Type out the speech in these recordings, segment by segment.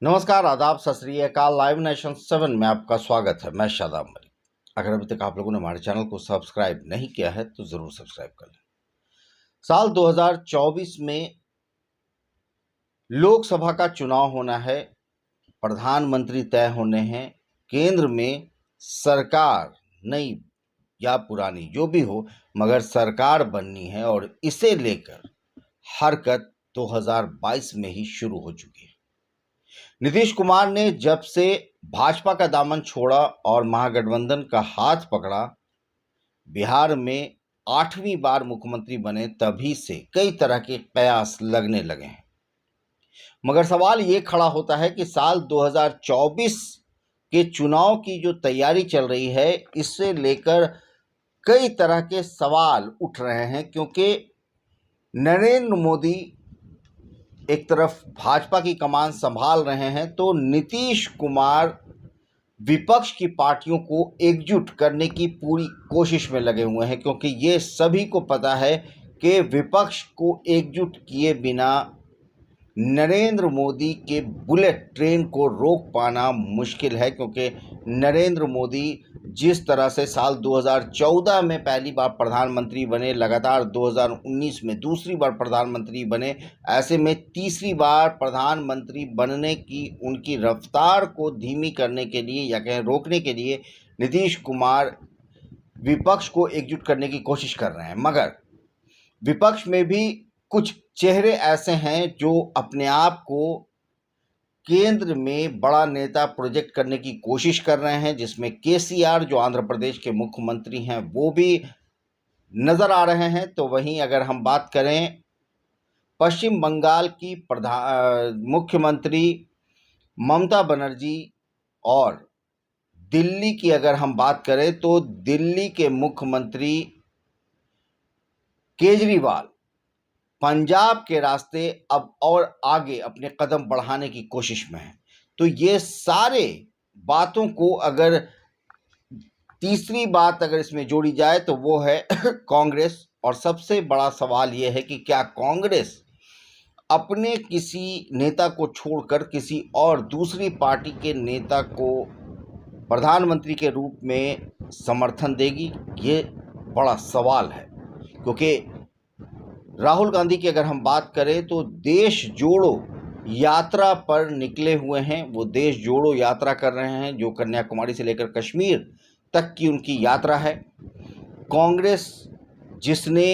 नमस्कार, आदाब, सत श्री अकाल। लाइव नेशन 7 में आपका स्वागत है। मैं शादाब मलिक। अगर अभी तक आप लोगों ने हमारे चैनल को सब्सक्राइब नहीं किया है तो ज़रूर सब्सक्राइब कर लें। साल 2024 में लोकसभा का चुनाव होना है, प्रधानमंत्री तय होने हैं, केंद्र में सरकार नई या पुरानी जो भी हो मगर सरकार बननी है और इसे लेकर हरकत 2022 में ही शुरू हो चुकी है। नीतीश कुमार ने जब से भाजपा का दामन छोड़ा और महागठबंधन का हाथ पकड़ा, बिहार में 8वीं बार मुख्यमंत्री बने, तभी से कई तरह के प्रयास लगने लगे हैं। मगर सवाल ये खड़ा होता है कि साल 2024 के चुनाव की जो तैयारी चल रही है, इससे लेकर कई तरह के सवाल उठ रहे हैं, क्योंकि नरेंद्र मोदी एक तरफ भाजपा की कमान संभाल रहे हैं तो नीतीश कुमार विपक्ष की पार्टियों को एकजुट करने की पूरी कोशिश में लगे हुए हैं, क्योंकि ये सभी को पता है कि विपक्ष को एकजुट किए बिना नरेंद्र मोदी के बुलेट ट्रेन को रोक पाना मुश्किल है। क्योंकि नरेंद्र मोदी जिस तरह से साल 2014 में पहली बार प्रधानमंत्री बने, लगातार 2019 में दूसरी बार प्रधानमंत्री बने, ऐसे में तीसरी बार प्रधानमंत्री बनने की उनकी रफ्तार को धीमी करने के लिए या कहें रोकने के लिए नीतीश कुमार विपक्ष को एकजुट करने की कोशिश कर रहे हैं। मगर विपक्ष में भी कुछ चेहरे ऐसे हैं जो अपने आप को केंद्र में बड़ा नेता प्रोजेक्ट करने की कोशिश कर रहे हैं, जिसमें केसीआर जो आंध्र प्रदेश के मुख्यमंत्री हैं वो भी नज़र आ रहे हैं। तो वहीं अगर हम बात करें पश्चिम बंगाल की मुख्यमंत्री ममता बनर्जी और दिल्ली की अगर हम बात करें तो दिल्ली के मुख्यमंत्री केजरीवाल पंजाब के रास्ते अब और आगे अपने कदम बढ़ाने की कोशिश में है। तो ये सारे बातों को अगर तीसरी बात अगर इसमें जोड़ी जाए तो वो है कांग्रेस। और सबसे बड़ा सवाल ये है कि क्या कांग्रेस अपने किसी नेता को छोड़कर किसी और दूसरी पार्टी के नेता को प्रधानमंत्री के रूप में समर्थन देगी? ये बड़ा सवाल है, क्योंकि राहुल गांधी की अगर हम बात करें तो देश जोड़ो यात्रा पर निकले हुए हैं। वो देश जोड़ो यात्रा कर रहे हैं, जो कन्याकुमारी से लेकर कश्मीर तक की उनकी यात्रा है। कांग्रेस जिसने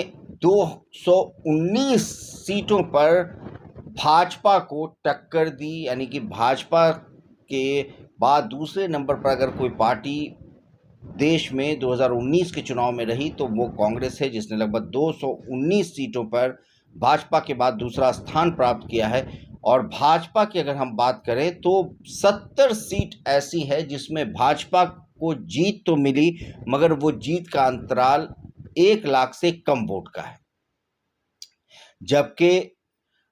219 सीटों पर भाजपा को टक्कर दी, यानी कि भाजपा के बाद दूसरे नंबर पर अगर कोई पार्टी देश में 2019 के चुनाव में रही तो वो कांग्रेस है, जिसने लगभग 219 सीटों पर भाजपा के बाद दूसरा स्थान प्राप्त किया है। और भाजपा की अगर हम बात करें तो 70 सीट ऐसी है जिसमें भाजपा को जीत तो मिली, मगर वो जीत का अंतराल 1 लाख से कम वोट का है। जबकि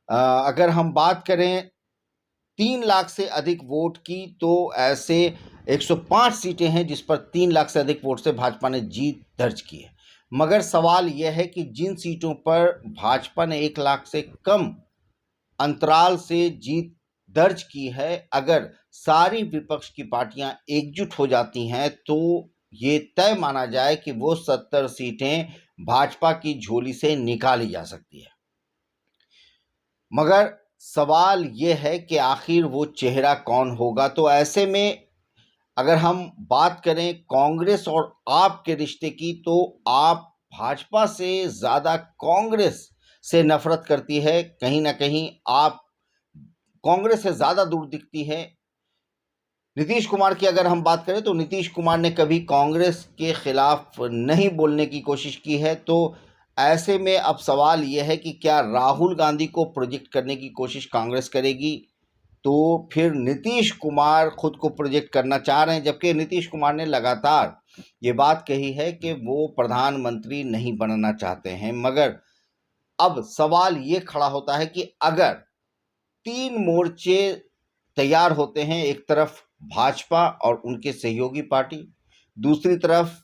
अगर हम बात करें 3 लाख से अधिक वोट की तो ऐसे 105 सीटें हैं जिस पर 3 लाख से अधिक वोट से भाजपा ने जीत दर्ज की है। मगर सवाल यह है कि जिन सीटों पर भाजपा ने 1 लाख से कम अंतराल से जीत दर्ज की है, अगर सारी विपक्ष की पार्टियां एकजुट हो जाती हैं तो ये तय माना जाए कि वो 70 सीटें भाजपा की झोली से निकाली जा सकती है। मगर सवाल ये है कि आखिर वो चेहरा कौन होगा? तो ऐसे में अगर हम बात करें कांग्रेस और आप के रिश्ते की, तो आप भाजपा से ज़्यादा कांग्रेस से नफरत करती है। कहीं ना कहीं आप कांग्रेस से ज़्यादा दूर दिखती है। नीतीश कुमार की अगर हम बात करें तो नीतीश कुमार ने कभी कांग्रेस के खिलाफ नहीं बोलने की कोशिश की है। तो ऐसे में अब सवाल यह है कि क्या राहुल गांधी को प्रोजेक्ट करने की कोशिश कांग्रेस करेगी? तो फिर नीतीश कुमार खुद को प्रोजेक्ट करना चाह रहे हैं, जबकि नीतीश कुमार ने लगातार ये बात कही है कि वो प्रधानमंत्री नहीं बनना चाहते हैं। मगर अब सवाल ये खड़ा होता है कि अगर 3 मोर्चे तैयार होते हैं, एक तरफ भाजपा और उनके सहयोगी पार्टी, दूसरी तरफ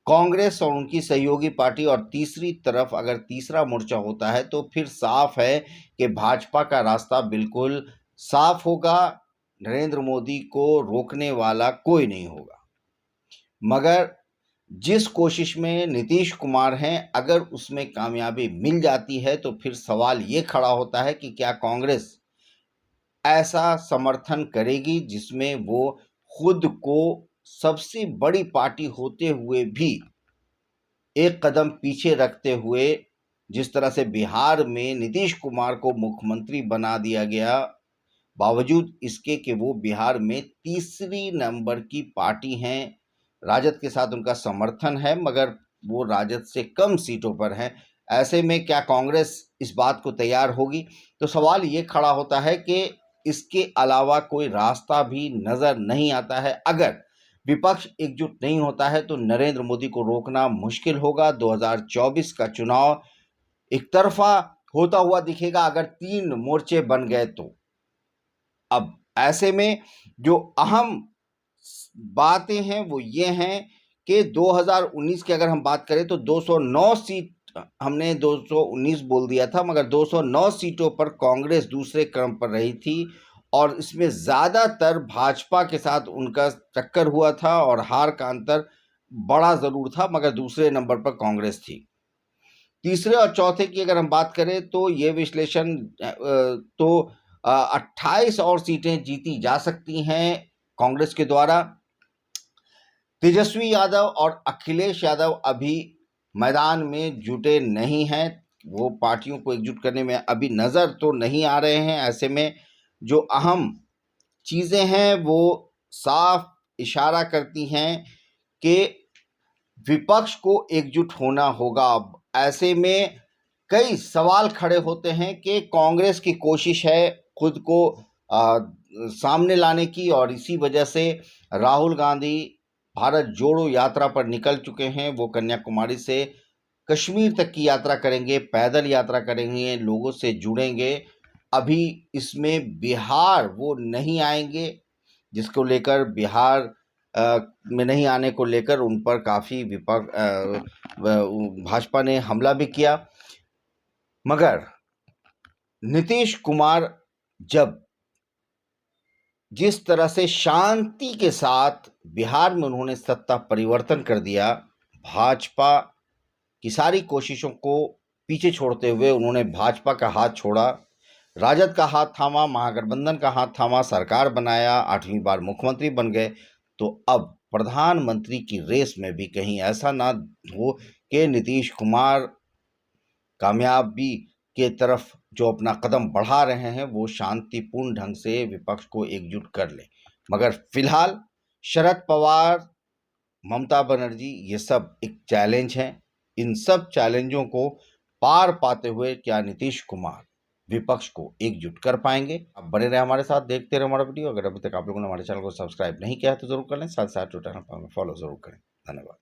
कांग्रेस और उनकी सहयोगी पार्टी, और तीसरी तरफ अगर तीसरा मोर्चा होता है, तो फिर साफ है कि भाजपा का रास्ता बिल्कुल साफ होगा। नरेंद्र मोदी को रोकने वाला कोई नहीं होगा। मगर जिस कोशिश में नीतीश कुमार हैं, अगर उसमें कामयाबी मिल जाती है तो फिर सवाल ये खड़ा होता है कि क्या कांग्रेस ऐसा समर्थन करेगी जिसमें वो खुद को सबसे बड़ी पार्टी होते हुए भी एक कदम पीछे रखते हुए, जिस तरह से बिहार में नीतीश कुमार को मुख्यमंत्री बना दिया गया, बावजूद इसके कि वो बिहार में तीसरी नंबर की पार्टी हैं, राजद के साथ उनका समर्थन है मगर वो राजद से कम सीटों पर हैं। ऐसे में क्या कांग्रेस इस बात को तैयार होगी? तो सवाल ये खड़ा होता है कि इसके अलावा कोई रास्ता भी नजर नहीं आता है। अगर विपक्ष एकजुट नहीं होता है तो नरेंद्र मोदी को रोकना मुश्किल होगा। 2024 का चुनाव एक तरफा होता हुआ दिखेगा अगर 3 मोर्चे बन गए तो। अब ऐसे में जो अहम बातें हैं वो ये हैं कि 2019 की अगर हम बात करें तो 209 सीट, हमने 219 बोल दिया था मगर 209 सीटों पर कांग्रेस दूसरे क्रम पर रही थी और इसमें ज़्यादातर भाजपा के साथ उनका टक्कर हुआ था और हार का अंतर बड़ा ज़रूर था मगर दूसरे नंबर पर कांग्रेस थी। तीसरे और चौथे की अगर हम बात करें तो ये विश्लेषण तो 28 और सीटें जीती जा सकती हैं कांग्रेस के द्वारा। तेजस्वी यादव और अखिलेश यादव अभी मैदान में जुटे नहीं हैं, वो पार्टियों को एकजुट करने में अभी नज़र तो नहीं आ रहे हैं। ऐसे में जो अहम चीज़ें हैं वो साफ इशारा करती हैं कि विपक्ष को एकजुट होना होगा। अब ऐसे में कई सवाल खड़े होते हैं कि कांग्रेस की कोशिश है खुद को सामने लाने की और इसी वजह से राहुल गांधी भारत जोड़ो यात्रा पर निकल चुके हैं। वो कन्याकुमारी से कश्मीर तक की यात्रा करेंगे, पैदल यात्रा करेंगे, लोगों से जुड़ेंगे। अभी इसमें बिहार वो नहीं आएंगे, जिसको लेकर बिहार में नहीं आने को लेकर उन पर काफ़ी भाजपा ने हमला भी किया। मगर नीतीश कुमार जब जिस तरह से शांति के साथ बिहार में उन्होंने सत्ता परिवर्तन कर दिया, भाजपा की सारी कोशिशों को पीछे छोड़ते हुए उन्होंने भाजपा का हाथ छोड़ा, राजद का हाथ थामा, महागठबंधन का हाथ थामा, सरकार बनाया, 8वीं बार मुख्यमंत्री बन गए। तो अब प्रधानमंत्री की रेस में भी कहीं ऐसा ना हो कि नीतीश कुमार कामयाबी के तरफ जो अपना कदम बढ़ा रहे हैं वो शांतिपूर्ण ढंग से विपक्ष को एकजुट कर ले। मगर फिलहाल शरद पवार, ममता बनर्जी, ये सब एक चैलेंज है। इन सब चैलेंजों को पार पाते हुए क्या नीतीश कुमार विपक्ष को एकजुट कर पाएंगे? अब बने रहे हमारे साथ, देखते रहे हमारा वीडियो। अगर अभी तक आप लोगों ने हमारे चैनल को सब्सक्राइब नहीं किया है तो जरूर कर लें, साथ साथ ट्विटर पर फॉलो जरूर करें। धन्यवाद।